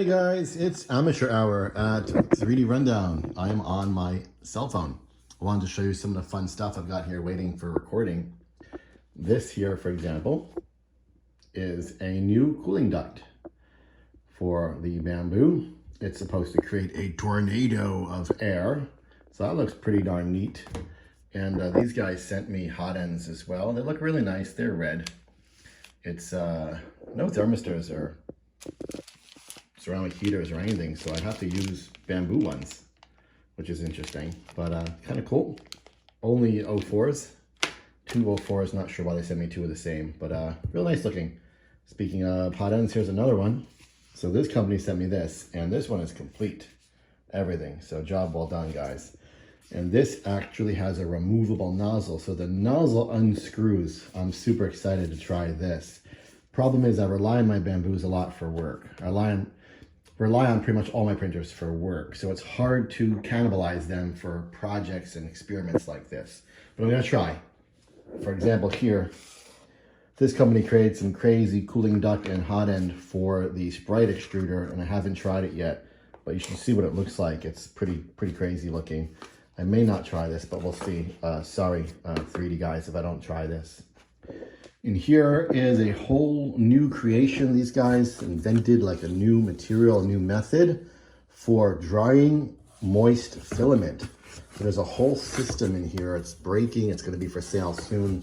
Hey guys, it's amateur hour at 3D Rundown. I am on my cell phone. I wanted to show you some of the fun stuff I've got here waiting for recording. This here, for example, is a new cooling duct for the bamboo. It's supposed to create a tornado of air. So that looks pretty darn neat. And these guys sent me Hotends as well. They look really nice. They're red. It's no thermistors or ceramic heaters or anything, so I have to use bamboo ones, which is interesting, but kind of cool. Only 04s, two 04s, not sure why they sent me two of the same, but real nice looking. Speaking of hot ends, here's another one. So this company sent me this, and this one is complete, everything, so job well done, guys. And this actually has a removable nozzle, so the nozzle unscrews. I'm super excited to try this. Problem is I rely on my bamboos a lot for work. I rely on pretty much all my printers for work, so it's hard to cannibalize them for projects and experiments like this. But I'm gonna try. For example, here, this company created some crazy cooling duct and hot end for the Sprite extruder, and I haven't tried it yet, but you should see what it looks like. It's pretty crazy looking. I may not try this, but we'll see. Sorry, 3D guys, if I don't try this. And here is a whole new creation. These guys invented like a new material, a new method for drying moist filament. So there's a whole system in here. It's breaking. It's going to be for sale soon.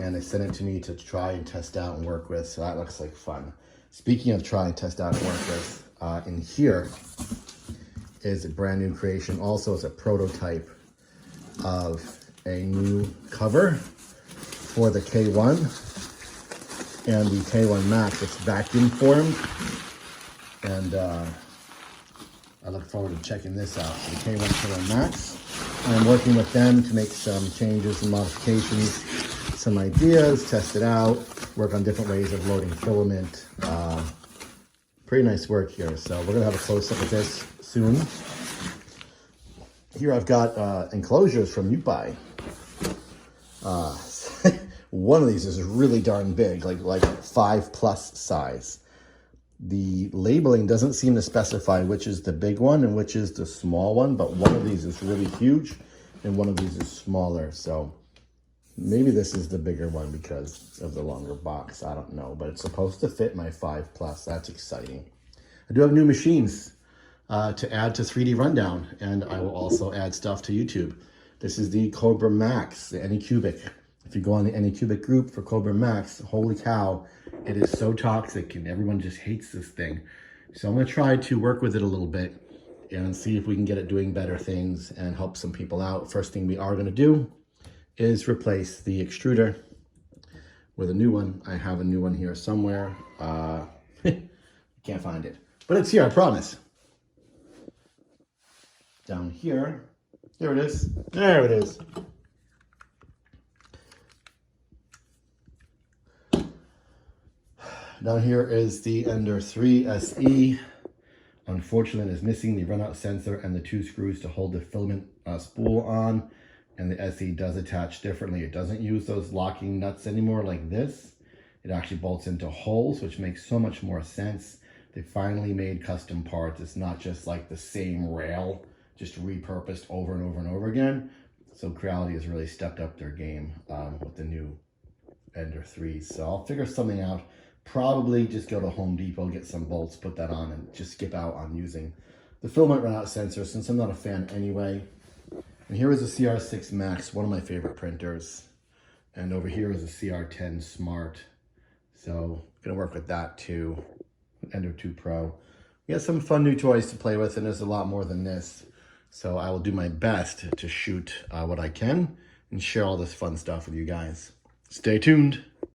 And they sent it to me to try and test out and work with. So that looks like fun. Speaking of try and test out and work with, in here is a brand new creation. Also, it's a prototype of a new cover for the K1 and the K1 Max. It's vacuum formed, and I look forward to checking this out. The K1 K1 Max. I'm working with them to make some changes and modifications, some ideas, test it out, work on different ways of loading filament. Pretty nice work here. So we're gonna have a close-up of this soon. Here I've got enclosures from Upi. One of these is really darn big, like 5+ size. The labeling doesn't seem to specify which is the big one and which is the small one, but one of these is really huge and one of these is smaller. So maybe this is the bigger one because of the longer box. I don't know, but it's supposed to fit my 5+. That's exciting. I do have new machines to add to 3D Rundown, and I will also add stuff to YouTube. This is the Cobra Max, the Anycubic. If you go on the Anycubic group for Cobra Max, holy cow, it is so toxic and everyone just hates this thing. So I'm gonna try to work with it a little bit and see if we can get it doing better things and help some people out. First thing we are gonna do is replace the extruder with a new one. I have a new one here somewhere. Can't find it, but it's here, I promise. Down here, there it is. There it is. Down here is the Ender 3 SE. Unfortunately, it is missing the runout sensor and the 2 screws to hold the filament spool on. And the SE does attach differently. It doesn't use those locking nuts anymore like this. It actually bolts into holes, which makes so much more sense. They finally made custom parts. It's not just like the same rail, just repurposed over and over and over again. So Creality has really stepped up their game with the new Ender 3s. So I'll figure something out. Probably just go to Home Depot, get some bolts, put that on, and just skip out on using the filament runout sensor since I'm not a fan anyway. And here is a CR6 Max, one of my favorite printers. And over here is a CR10 Smart. So I'm gonna work with that too. Ender 2 Pro. We got some fun new toys to play with, and there's a lot more than this. So I will do my best to shoot what I can and share all this fun stuff with you guys. Stay tuned.